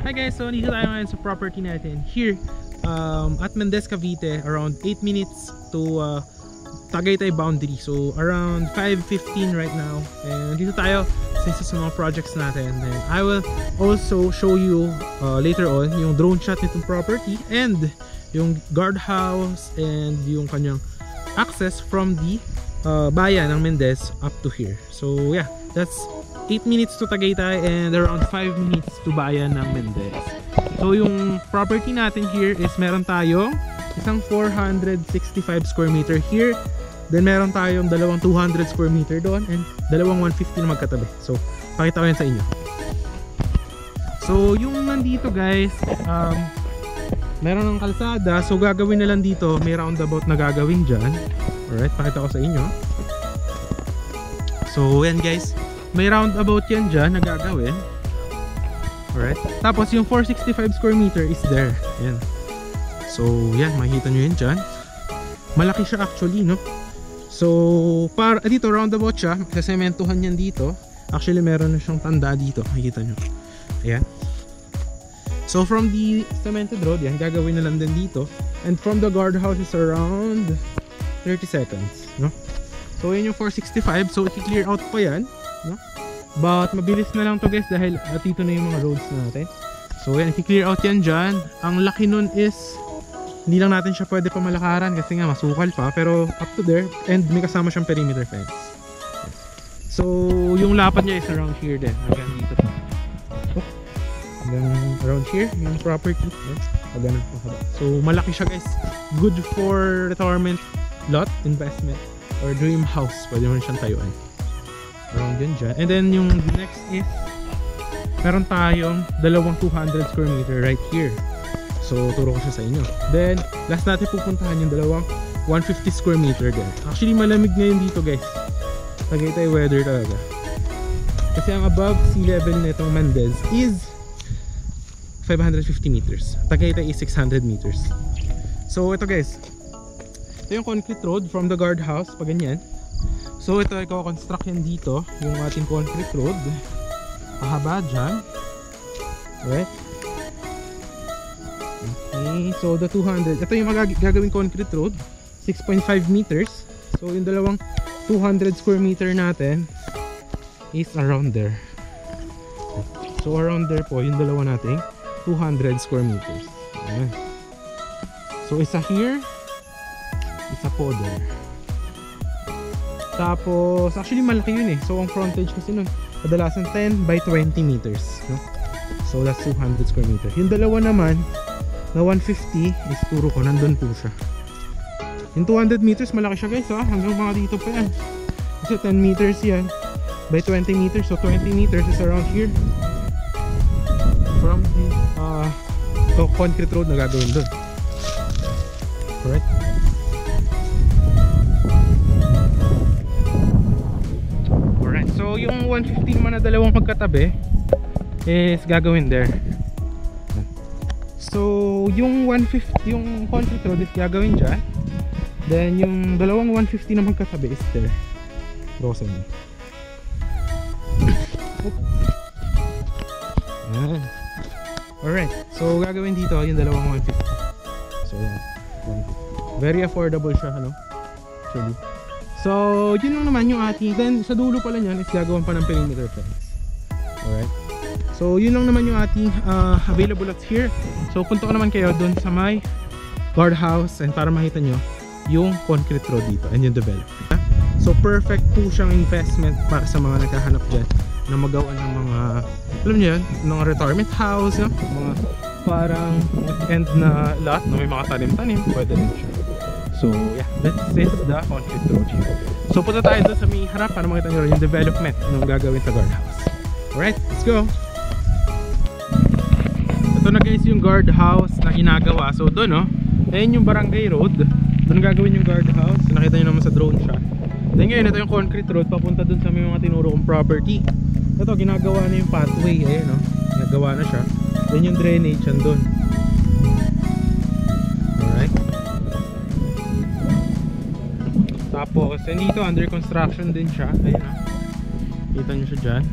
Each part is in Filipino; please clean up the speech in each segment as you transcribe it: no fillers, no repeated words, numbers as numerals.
Hi guys, so nandito tayo ngayon sa property natin here at Mendez, Cavite, around 8 minutes to Tagaytay boundary. So around 5:15 right now, and nandito tayo sa isa sa mga projects natin. And I will also show you later on yung drone shot nitong property and yung guardhouse and yung kanyang access from the bayan ng Mendez up to here. So yeah, that's 8 minutes to Tagaytay and around 5 minutes to bayan ng Mendez. So yung property natin here is meron tayong isang 465 square meter here, then meron tayong dalawang 200 square meter doon and dalawang 150 na magkatabi. So pakita ko yan sa inyo. So yung nandito guys, meron ng kalsada, so gagawin na lang dito, may roundabout na gagawin dyan. Alright, pakita ko sa inyo. So yan guys, may roundabout yan dyan na gagawin. Alright, tapos yung 465 square meter is there. Yan. So yan, makikita nyo yan dyan. Malaki siya actually, no? So para dito roundabout siya, kasementuhan yan dito. Actually meron na siyang tanda dito, makikita nyo. Ayan. So from the cemented road, yan, gagawin na lang din dito. And from the guardhouse is around 30 seconds, no? So yan yung 465, so i-clear out pa yan, no? But mabilis na lang to guys dahil dito na yung mga roads natin. So yan, i-clear out yan dyan. Ang laki nun is hindi lang natin siya pwede pamalakaran kasi nga masukal pa, pero up to there, and may kasama siyang perimeter fence. So yung lapad niya is around here din, hanggang dito pa. Hanggang around here yung property, hanggang pa. So malaki siya guys, good for retirement lot, investment, or dream house. Pwede mo siyang tayuan around din dyan. And then yung next is meron tayong dalawang 200 square meter right here. So turo ko siya sa inyo. Then last natin pupuntahan yung dalawang 150 square meter din. Actually malamig ngayon dito guys, Tagaytay weather talaga, kasi ang above sea level nitong Mendez is 550 meters, Tagaytay is 600 meters. So ito guys, ito yung concrete road from the guardhouse, pag ganyan. So ito, i-construct yan dito, yung ating concrete road, pahaba dyan. Alright. Okay, so the 200, ito yung gagawin concrete road, 6.5 meters. So yung dalawang 200 square meter natin is around there. So around there po, yung dalawa nating 200 square meters. Ayan. So isa here, isa po there. Tapos actually malaki yun eh. So ang frontage kasi nun kadalasan 10 by 20 meters, no? So that's 200 square meters. Yung dalawa naman na 150 is turo ko, nandun po siya. Yung 200 meters malaki siya guys, ha? Hanggang mga dito pa yan. Kasi 10 meters yan by 20 meters. So 20 meters is around here. From the concrete road na gagawin dun. Alright. So yung 150 naman na dalawang magkatabi is gagawin there. So yung 150, yung concrete road is gagawin dyan. Then yung dalawang 150 na magkatabi is there. Rosa niya. Alright, so gagawin dito yung dalawang 150. So yan, 150. Very affordable siya, ano? Actually. So yun lang naman yung ating, then sa dulo pala nyan is gagawin pa ng perimeter fence. Alright, so yun lang naman yung ating available lots here. So punta ko naman kayo dun sa may guardhouse and para makita nyo yung concrete road dito and yung development. So perfect po siyang investment para sa mga naghahanap dyan na magawa ng mga, alam nyo yun, mga retirement house, no? Mga parang end na lot na may mga tanim-tanim, pwede rin siya. So yeah, this is the concrete road here. So punta tayo doon sa may harap para makita nyo rin yung development ng gagawin sa guardhouse. Alright, let's go. Ito na guys yung guardhouse na ginagawa. So doon, no, ayun yung barangay road, doon gagawin yung guardhouse. So, nakita nyo naman sa drone shot. Then ngayon ito yung concrete road papunta doon sa may mga tinuro kong property. Ito ginagawa na yung pathway, ayun, no, ginagawa na siya. Then yung drainage andun. Tapos, dito under construction din siya. Ayun, ha. Kita nyo siya dyan.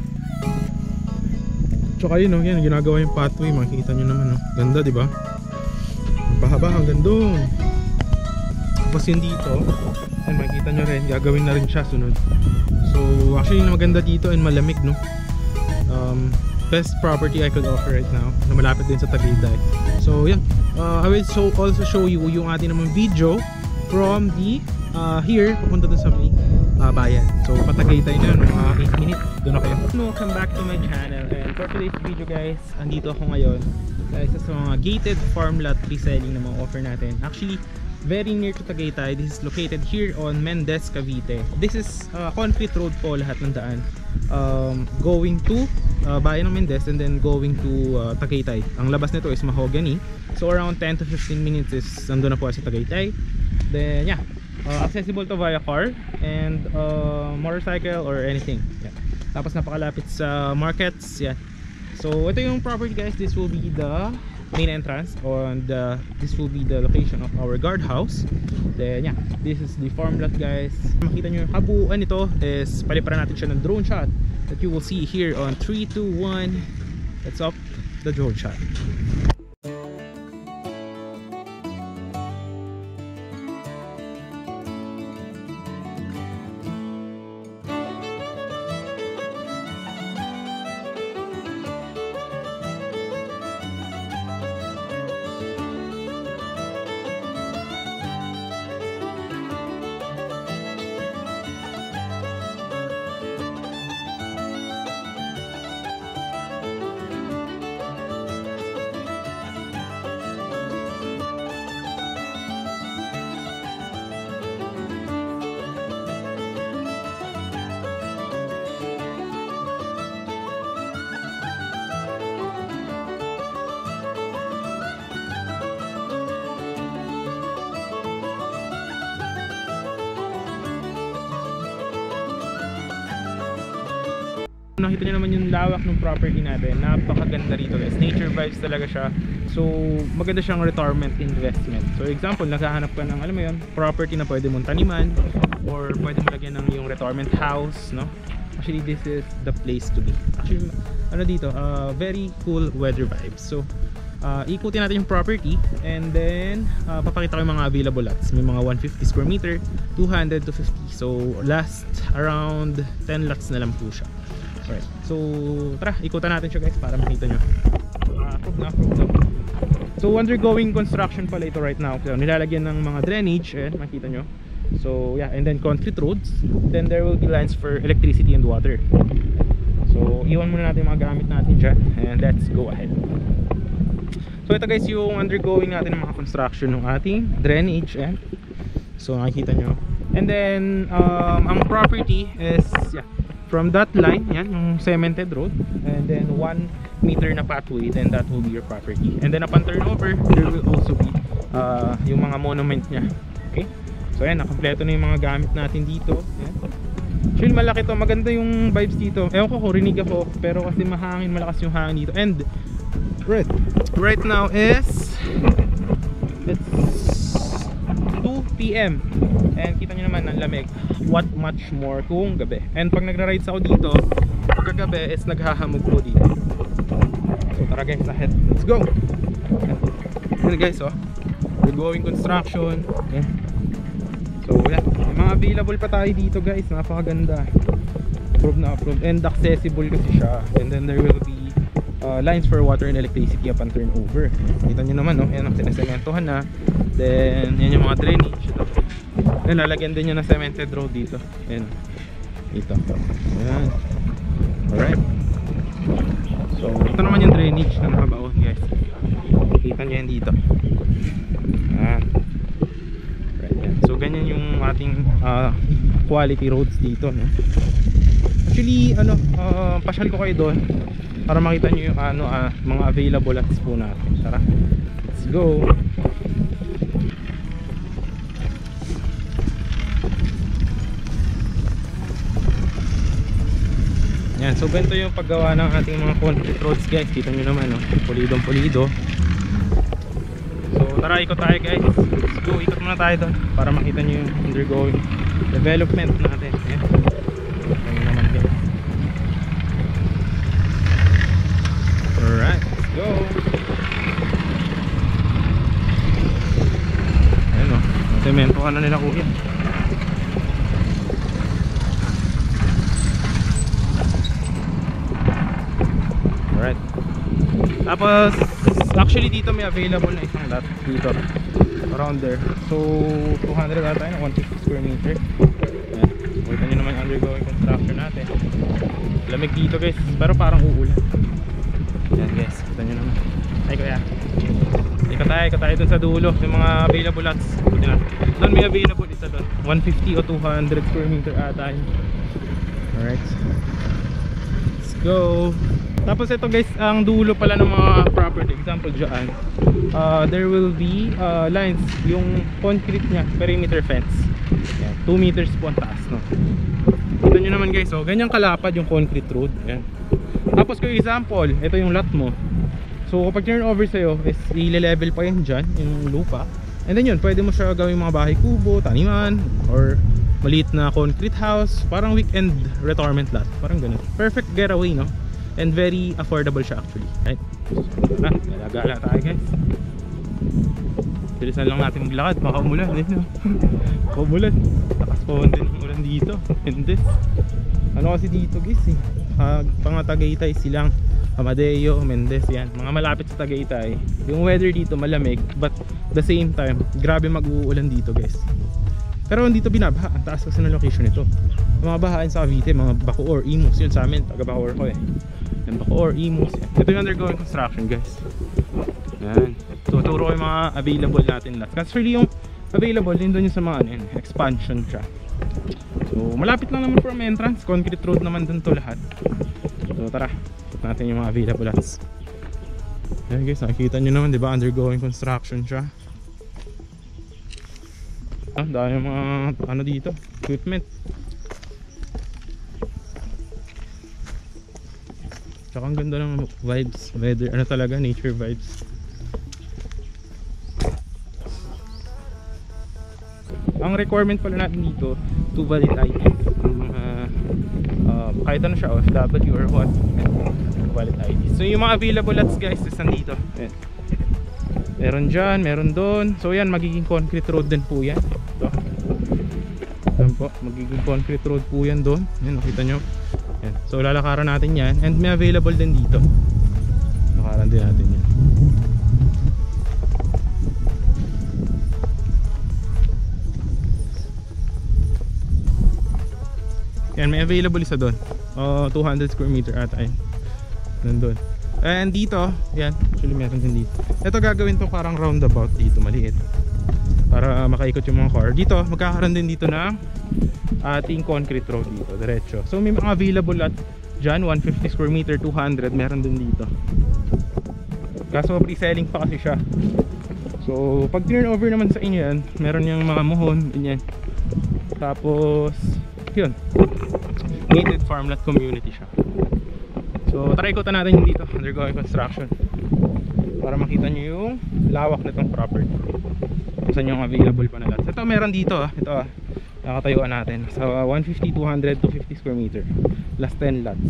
Tsaka yun, no, yan, ginagawa yung pathway. Makikita nyo naman, no? Ganda, di ba? Pahaba hanggang doon. Tapos yun dito, yan, makikita nyo rin, gagawin na rin siya sunod. So actually maganda dito and malamig, no? Best property I could offer right now na malapit din sa Tagaytay. So yeah, I will also show you yung ating naman video from the here papunta dun sa may bayan. So patagaytay na yun, mga 8 minutes doon na kayo. Welcome back to my channel, and for today's video guys, andito ako ngayon sa mga gated farm lot reselling na mga offer natin. Actually very near to Tagaytay. This is located here on Mendez, Cavite. This is concrete road po lahat ng daan, going to bayan ng Mendez and then going to Tagaytay. Ang labas nito is mahogany, so around 10 to 15 minutes is nandun na po sa Tagaytay. Then yeah, accessible to via car and motorcycle or anything. Yeah. Tapos napakalapit sa markets. Yeah. So ito yung property guys. This will be the main entrance, and this will be the location of our guardhouse. Then yeah, this is the farm lot guys. Makita nyo yung kabuuan nito is paliparan natin siya ng drone shot that you will see here on 3, 2, 1. Let's up the drone shot. Nakita nyo naman yung lawak ng property natin. Napakaganda rito guys. Nature vibes talaga siya. So maganda siyang retirement investment. So example, naghahanap ka ng, alam mo yun, property na pwede mong taniman or pwede mo lagyan ng yung retirement house, no? Actually this is the place to be. Actually ano dito, very cool weather vibes. So ikutin natin yung property and then papakita ko yung mga available lots. May mga 150 square meter, 200 to 50. So last around 10 lots na lang po siya. Alright, so tara, ikutan natin siya guys para makita nyo. Approve na. So undergoing construction pala ito right now. So, nilalagyan ng mga drainage, and makita nyo. So yeah, and then concrete roads. Then there will be lines for electricity and water. So iwan muna natin yung mga gamit natin dyan, and let's go ahead. So ito guys yung undergoing natin ng mga construction ng ating drainage, and so nakikita nyo. And then ang property is yeah, from that line, yan, yung cemented road, and then 1 meter na pathway, then that will be your property. And then upon turnover, there will also be yung mga monument niya. Okay? So yan, nakompleto na yung mga gamit natin dito. Yan. Actually malaki to, maganda yung vibes dito. Ewan ko kung rinig ako, pero kasi mahangin, malakas yung hangin dito. And right now is it's 2 PM. And kita nyo naman ang lamig. What much more kung gabi. And pag nagra-rides ako dito, pagkagabi is naghahamog po dito. So tara guys, ahead. Let's go! Yan guys, oh, we're going construction. Yeah. So yeah, may mga available pa tayo dito guys. Napakaganda. Approved na approved. And accessible kasi siya. And then there will be lines for water and electricity upon turnover. Kita nyo naman, no? Yan ang sinesementohan na. Then yan yung mga drainage. Ito. Then lalagyan din nyo na cemented road dito. Ayan. Dito. Ayan. Alright. So ito naman yung drainage na nakabaon guys. Kita nyo yan dito. Ayan. Right, yan. So ganyan yung ating quality roads dito, no? Actually ano, pasyal ko kayo doon para makita nyo yung mga available lots po natin. Tara, let's go. Yan, so ganito yung paggawa ng ating mga concrete roads guys. Kita nyo naman, no? Pulidong pulido. So tara, ikot tayo guys. Let's go, ikot muna tayo doon para makita nyo yung undergoing development natin. Yan. Yan naman guys. go. Ayun o, semento ka na nila kuya. Alright. Tapos actually dito may available na isang lot dito around there. So 200 ata yun, 150 square meter. Ayan. Kita nyo naman undergoing construction natin. Lamig dito guys, pero parang uulan. Ayan guys, kita nyo naman. Ay kuya, ikot tayo dun sa dulo. Yung mga available lots doon may available isa doon, 150 o 200 square meter ata yun. Alright, let's go. Tapos ito guys, ang dulo pala ng mga property. Example dyan, there will be lines, yung concrete nya, perimeter fence. Yan, 2 meters po ang taas, no? Ito nyo naman guys, so ganyang kalapad yung concrete road. Yan. Tapos kung example, ito yung lot mo. So kapag turn over sa'yo, is i-level pa yan dyan, yung lupa. And then yun, pwede mo siya gawing mga bahay kubo, taniman, or maliit na concrete house. Parang weekend retirement lot, parang ganun. Perfect getaway, no? And very affordable siya actually, right? Ah, galagala tayo guys. Bilisan lang natin maglakad, baka umulan din, no? Baka umulan. Lakas po din ang ulan dito. Mendes. Ano kasi dito guys eh, pang Tagaytay silang Amadeo, Mendes, yan. Mga malapit sa Tagaytay. Yung weather dito malamig, but the same time, grabe mag-uulan dito guys. Pero dito binabaha, ang taas kasi ng location nito. Mga bahaan sa Cavite, mga Bacoor, Imus, yun sa amin, taga Bacoor ko eh. Yan, Bacoor, Imus, yan. Ito yung undergoing construction guys. Yan. Tuturo ko yung mga available natin lahat. Kasi really yung available din doon yung sa mga ano yun, expansion siya. So malapit lang naman from entrance, concrete road naman dun to lahat. So tara, put natin yung mga available lots. Yan guys, nakikita nyo naman, diba, undergoing construction siya. Dahil yung mga ano dito, equipment. Tsaka ang ganda ng vibes, weather, ano talaga, nature vibes. Ang requirement pala natin dito, 2 valid ID. Mga kahit ano siya, OFW or what, valid ID. So yung mga available lots guys is nandito. Ayan. Meron dyan, meron doon. So yan, magiging concrete road din po yan. Ito. Yan po, magiging concrete road po yan doon. Yan, nakita nyo. Yan. So lalakaran natin yan. And may available din dito. Lakaran din natin yan. Yan, may available isa doon. 200 square meter ata yun. Nandun. And dito, yan, actually meron din dito. Ito gagawin to parang roundabout dito, maliit. Para makaikot yung mga car. Dito, magkakaroon din dito ng ating concrete road dito, diretso. So may mga available lot dyan, 150 square meter, 200, meron din dito. Kaso pre-selling pa kasi siya. So pag turn over naman sa inyo yan, meron yung mga muhon, ganyan. Tapos, yun, gated farmland community siya. So try ikutan natin yung dito, undergoing construction, para makita nyo yung lawak nitong property. Saan yung available pa na lots. Ito meron dito, ito nakatayuan natin sa 150, 200, 250 square meter, plus 10 lots.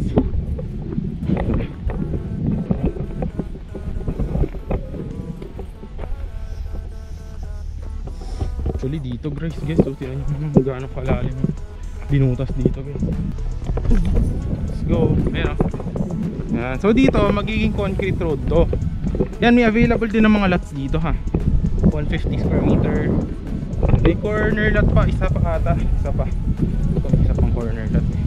Actually dito guys, so tinan nyo gaano kalalim binutas dito guys. Let's go. Ayan, yan. So dito magiging concrete road to. Yan, may available din ng mga lots dito ha, 150 square meter. May corner lot pa, isa pa ata, isa pang corner lot eh.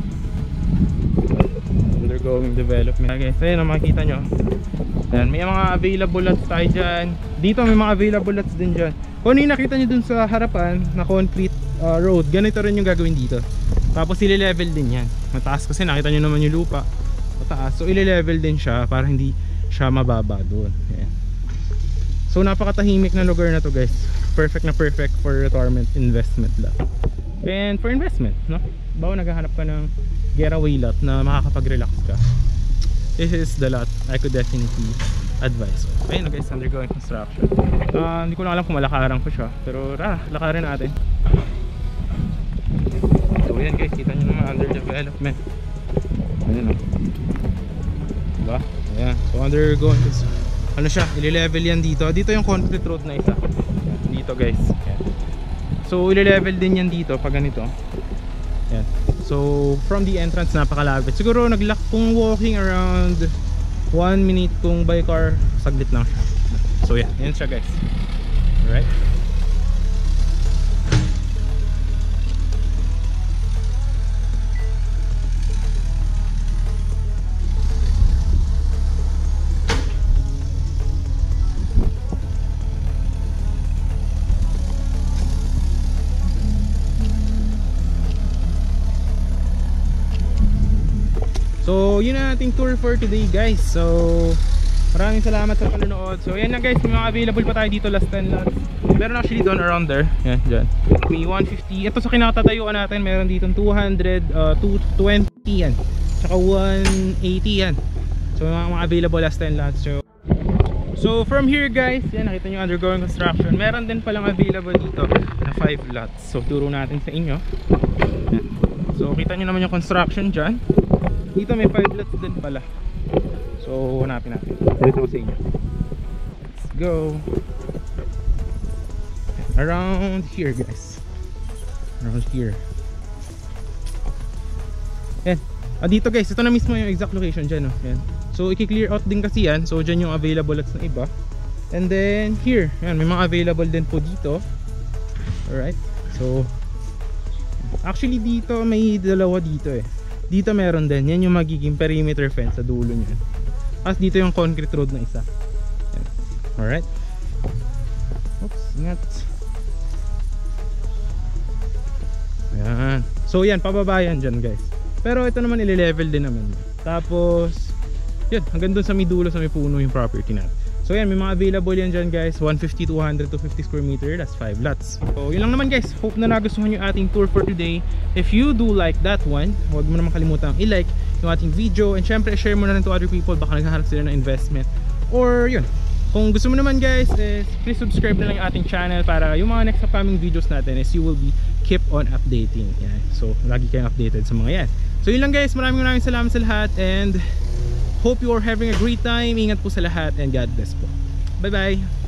Undergoing development. Okay, so yan, makikita nyo. Yan, may mga available lots tayo dyan. Dito may mga available lots din dyan. Kung ano yung nakita nyo dun sa harapan na concrete road, ganito rin yung gagawin dito. Tapos ile-level din yan. Mataas kasi nakita nyo naman yung lupa, mataas. So ile-level din siya para hindi siya mababa doon. Ayan. So napakatahimik na lugar na to guys. Perfect na perfect for retirement investment lot. And for investment, no? Bawa naghahanap ka ng getaway lot na makakapag-relax ka, this is the lot I could definitely advise. Ayun guys, undergoing construction. Hindi ko lang alam kung malakaran ko siya, pero lakarin natin. So yan guys, kita nyo naman under development. Ayan o, diba? Ayan, so undergoing ano siya, ile-level yan dito. Dito yung concrete road na isa. Dito guys. Yan. So ile-level din yan dito pag ganito. Yan. So from the entrance napakalapit. Siguro kung walking around 1 minute, kung by car saglit lang siya. So yeah, yan siya guys. Alright. So yun na ating tour for today guys. So maraming salamat sa panonood. So yan na guys, may mga available pa tayo dito, last 10 lots. Meron actually doon around there. Yan, dyan. May 150. Ito sa kinatatayuan natin, meron dito 200, 220 yan. Tsaka 180 yan. So mga available last 10 lots. So from here guys, yan, nakita nyo undergoing construction. Meron din palang available dito na 5 lots. So turo natin sa inyo. Yan. So kita nyo naman yung construction dyan. Dito may 5 lots din pala. So hanapin natin. Dito sa inyo. Let's go. Around here guys. Around here. Yan. Dito guys, ito na mismo yung exact location dyan. Oh. Yan. So i-clear out din kasi yan. So dyan yung available lots na iba. And then here, yan, may mga available din po dito. Alright. So actually dito may dalawa dito eh. Dito meron din. Yan yung magiging perimeter fence sa dulo niyan. As dito yung concrete road na isa. Yan. Alright. Oops, ingat. Ayan. So yan, pababa yan dyan guys. Pero ito naman ile-level din naman. Tapos yun, hanggang dun sa may dulo, sa may puno yung property natin. So yan, may mga available yan dyan guys. 150, 200, 250 square meter. That's 5 lots. So yun lang naman guys. Hope na nagustuhan yung ating tour for today. If you do like that one, huwag mo naman kalimutan i-like yung ating video. And syempre, share mo na rin to other people. Baka naghahanap sila ng investment. Or yun, kung gusto mo naman guys, please subscribe na lang yung ating channel para yung mga next upcoming videos natin is you will be keep on updating. Yan. So lagi kayong updated sa mga yan. So yun lang guys. Maraming salamat sa lahat. And hope you are having a great time. Ingat po sa lahat and God bless po. Bye bye.